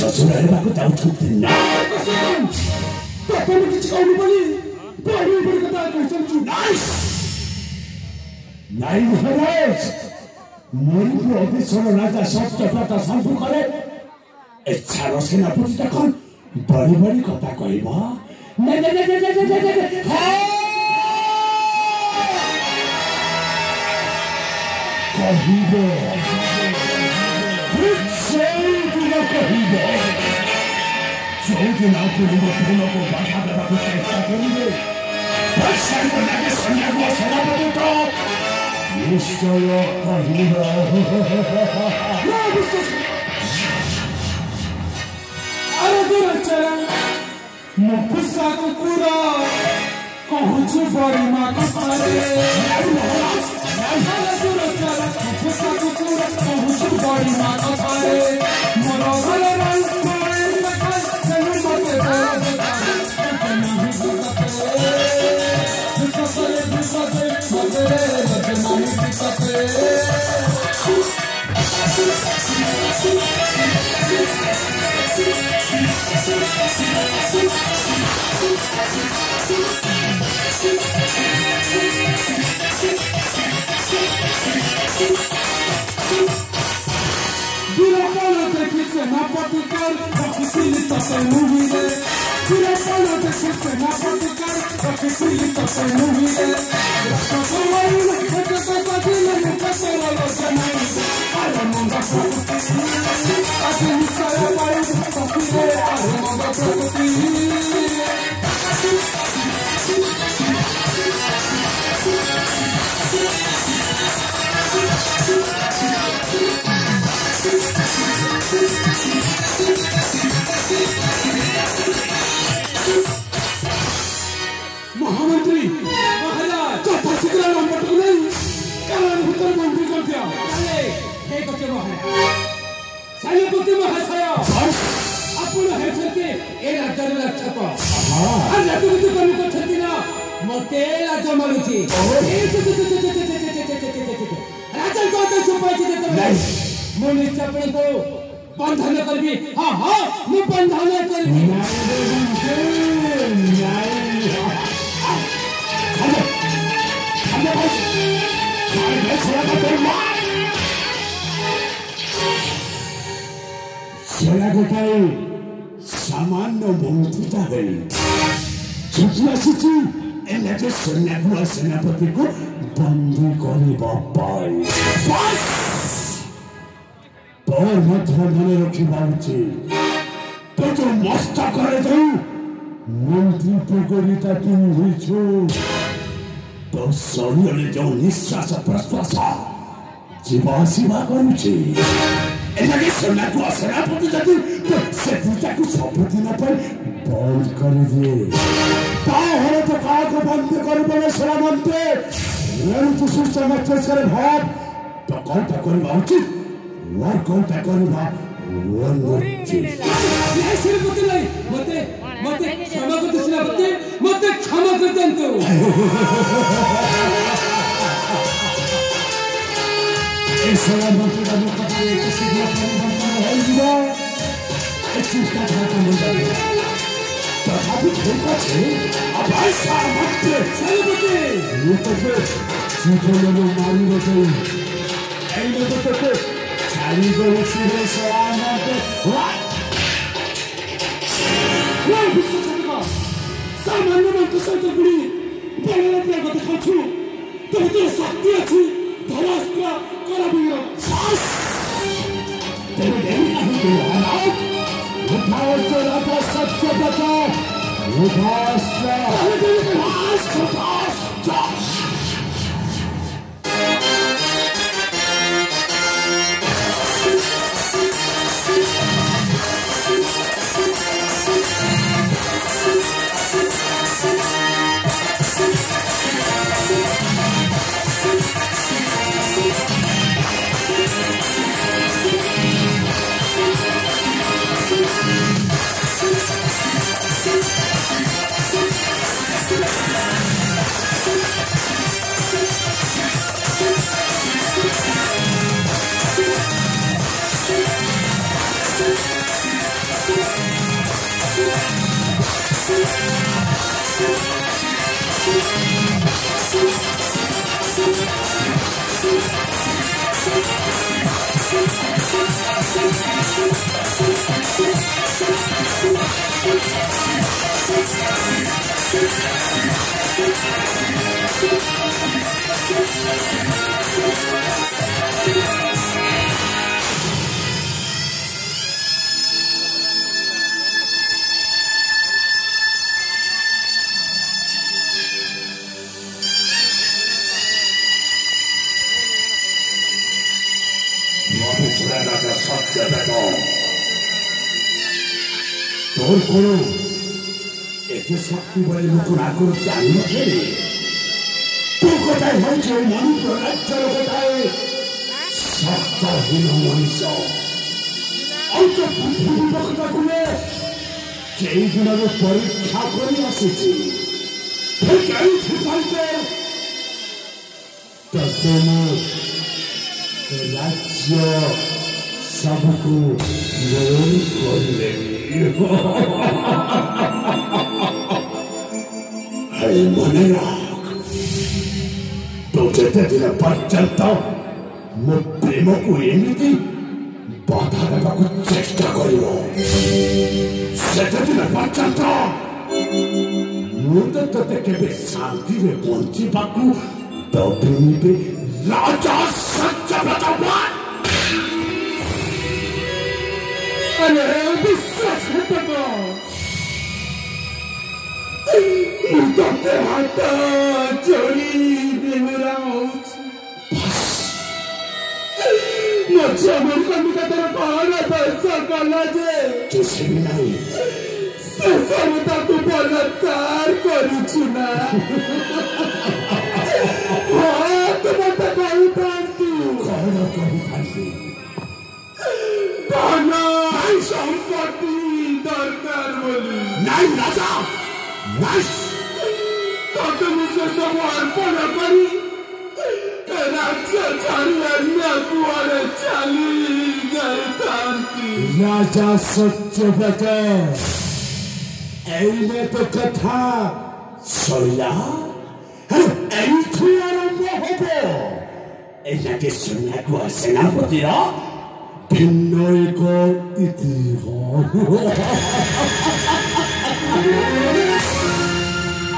শ্বশুর হেବାକୁ ଯାଉଛନ୍ତି ନା ତମେ କିଛି କହୁନି ବୋଲି ବଡି ବଡି କଥା କହୁଛନ୍ତି ନାଇଁ ମହାରାଜ ମଣିପୁର ଅଫିସର ରାଜା ସତ୍ୟବ୍ରତ ସବୁ କରେ ଏଚ୍ଛାର ସେନାପତି ଦେଖ ବଡି ବଡି କଥା କହିବ କହିବ ସେଇଦିନ କହିବ ଯୋଉଦିନ ଆପଣଙ୍କ ଭୁଲକୁ ବାଧା ଦେବାକୁ ଚେଷ୍ଟା କରିବେ ବର୍ଷାଙ୍କ ଲାଗି ସୈନ୍ୟକୁ ସେନାପତି ତ ନିଶ୍ଚୟ କହିବ ମୁଁ ପୁଷା କୁକୁର କହୁଛି ବଡି ମା କଥାରେ ପୁଷା କୁକୁର କହୁଛି ବଡି ମା କଥାରେ ମୋର ଘର senapatikar bakisilitas el mugide Tira palo de su senapatikar bakisilitas el mugide Rasta kawaii Ete kasatile Nunca será los llamados Ala manga prakuti Ati misaya bayi Tafide Ala manga prakuti महामंत्री महाराज चौथा सिकरा number तो नहीं कारण भीतर मंत्री कर दिया अरे हे बच्चे महाराज सेनापति महाशय आपण हे छके ए राज्यर रक्षक हां राज्यपति कमी को छती ना मते राजा मारुची राजा को तो छुपाई छे नहीं मो निश्चय को बंधन करबी हां हां मु बंधन करबी सेना गोटाए सामान्य मंत्रिता है छुट्टी आसी एलाके सेनापति को बंदी करबा पाई बस तोर मध्य मन रखिबा उचित तो जो मस्त करे दो मंत्री पगड़ीता पिंधिछु तो शरीर जो निश्वास प्रश्वास जीवासीवा करुछि एलाके सेनापति जति से दुटाको सबदिन पर बंद कर दिए ताहरे तो काको बंद करबे सेनामंत्री रेणु सुसमाचार भाव तो कौटा करबा उचित और कौटा करबा अनुचित नहीं सेनापति नहीं मते क्षमा कर सेनापति मते क्षमा कर दंतो सेनापति का मुकाबले किसी भी परिवर्तन होइबा चिंता खाता नहीं तथापि ठीक আছে আবার সামর্থ্য সেনাপতি মুতকে জীবনের মারি বসে এই মুতকে ছাড়ি গেছে রে সামর্থ্য ওই বিশ্বসত্তা সামান্য মন্ত্র সহিত গুড়ি বড় বড় কথা খাচ্ছু তবে তোর শক্তি আছে ধরাস্ত্র করবীর তেরে দেরি नहीं तो हालात उठाओ से राजा सत्य बता उठाओ से তোর কোনো এতে শক্তি বলে নতুন আগ্রহ জানি না রে তোর কোথায় হয়েছে মন্ত্র রাজ্যের কোথায় সত্তাহীন মনীষ অল্প পৃথিবী বক্তা গুলে যেই দিনের পরীক্ষা করে আসেছি ঠিক এই ঠিকাইতে তখন রাজ্য সবকু গ্রহণ করলেন মনে রাখ তো যেতে দিন পর্যন্ত ମୋ ପ୍ରେମକୁ ଏମିତି ବାଧା ଦେବାକୁ ଚେଷ୍ଟା କରିବ ସେତେଦିନ ପର୍ଯ୍ୟନ୍ତ ମୁଁ ତ ତତେ କେବେ ଶାନ୍ତିରେ ବଞ୍ଚିବାକୁ ଦେବିନି ରାଜା ସତ୍ୟବ୍ରତ ବିଶ୍ୱାସଘାତକ ମୁଁ ତତେ ହାତ ଯୋଡ଼ି ଦେହୁରାଉଛି मुझे मुल्कन का तेरा पहाड़ा पैसा करना जे किसी भी नहीं सफलता को बलात्कार करी चुना हाँ तुम तो कहीं पांती ताना संपत्ति दरकार बोली नहीं राजा नहीं तो तुम उसे सब अर्पण करी राजा सत्यव्रत एने तो कथा सैला एठू आरंभ होबो एनाके सुननाको सेनापतिर भिन्न एक इतिहास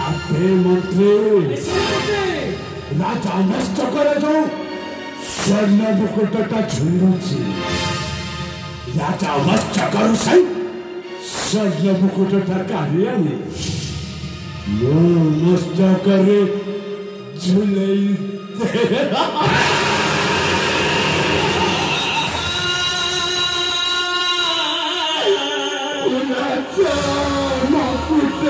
आपे मंत्री राजा नष्ट करे जो स्वर्ण मुकुटटा झुलुची राजा नष्ट करू सै स्वर्ण मुकुटटा काढी आले मो नष्ट करे झुलै राजा मुकुट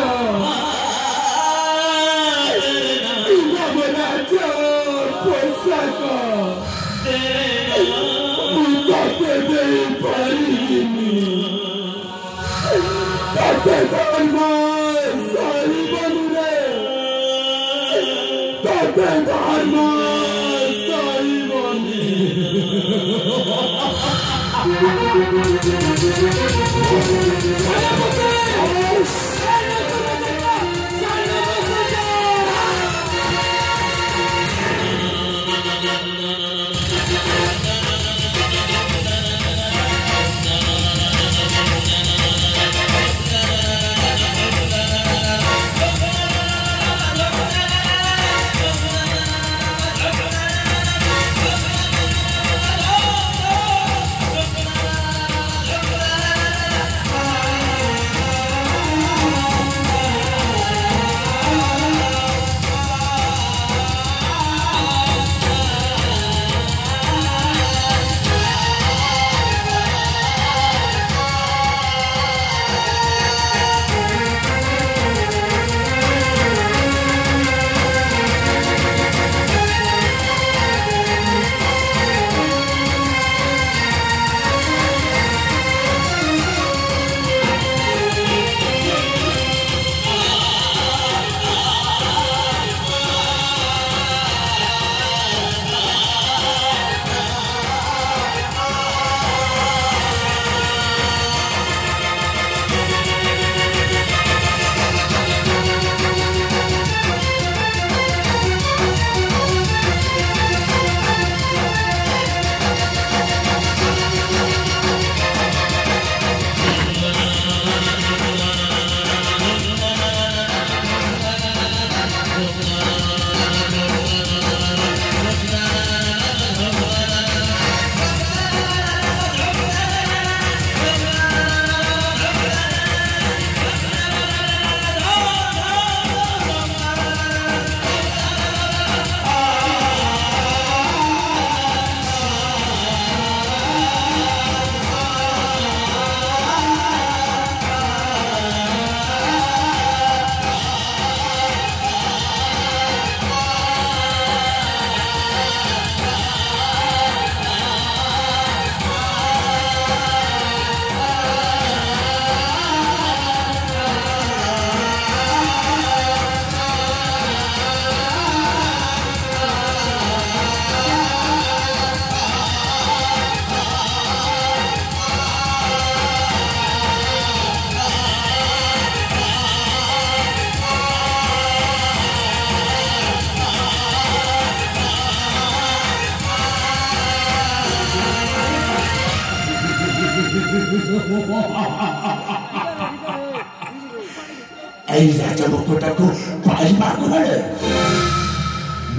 এই রাজমুকুটକୁ ପାଇବାକୁ ହେଲେ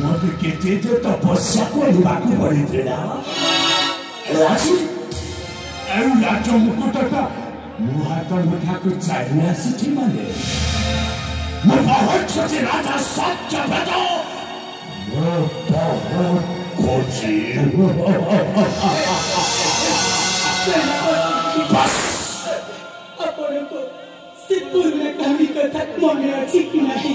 ମୋତେ କେତେ ଯେ ତପସ୍ୟା କରିବାକୁ ପଡ଼ିଥିଲା। ଆଜି এই ରାଜମୁକୁଟଟା ମୋ ହାତ ମୁଠାକୁ ଚାଲି ଆସିଛି ମାନେ ମୁଁ ବହୁତ ଖୁସି ରାଜା ସତ୍ୟଭେଦ ମୁଁ ବହୁତ ଖୁସି। ଆପଣଙ୍କୁ ସେ ପୁରୁଣା କାହାଣୀ କଥା ମନେ ଅଛି କି ନାହିଁ?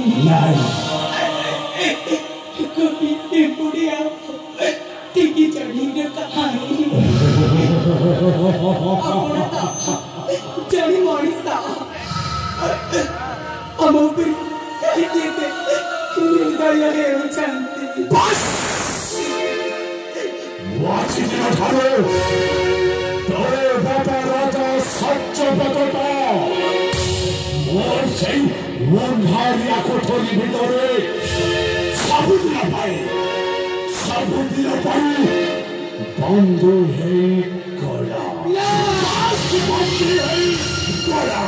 କବି ପିମ୍ପୁଡ଼ିଆ ଟିକି ଚଢ଼େଇର କାହାଣୀ। ଆପଣ ଜଣେ ମଣିଷ ଆମ ଉପରେ କାହିଁକି ଏତେ ନିର୍ଦୟ ହେଉଛନ୍ତି? ଆଜିଦିନ ଠାରୁ ତୋର ବାପା ରାଜା ସତ୍ୟବ୍ରତଟା ମୋର ସେଇ ଅନ୍ଧାରିଆ କୋଠରୀ ଭିତରେ ସବୁଦିନ ପାଇଁ ବନ୍ଦୀ ହେଇଗଲା। ବନ୍ଦୀ ହେଇଗଲା।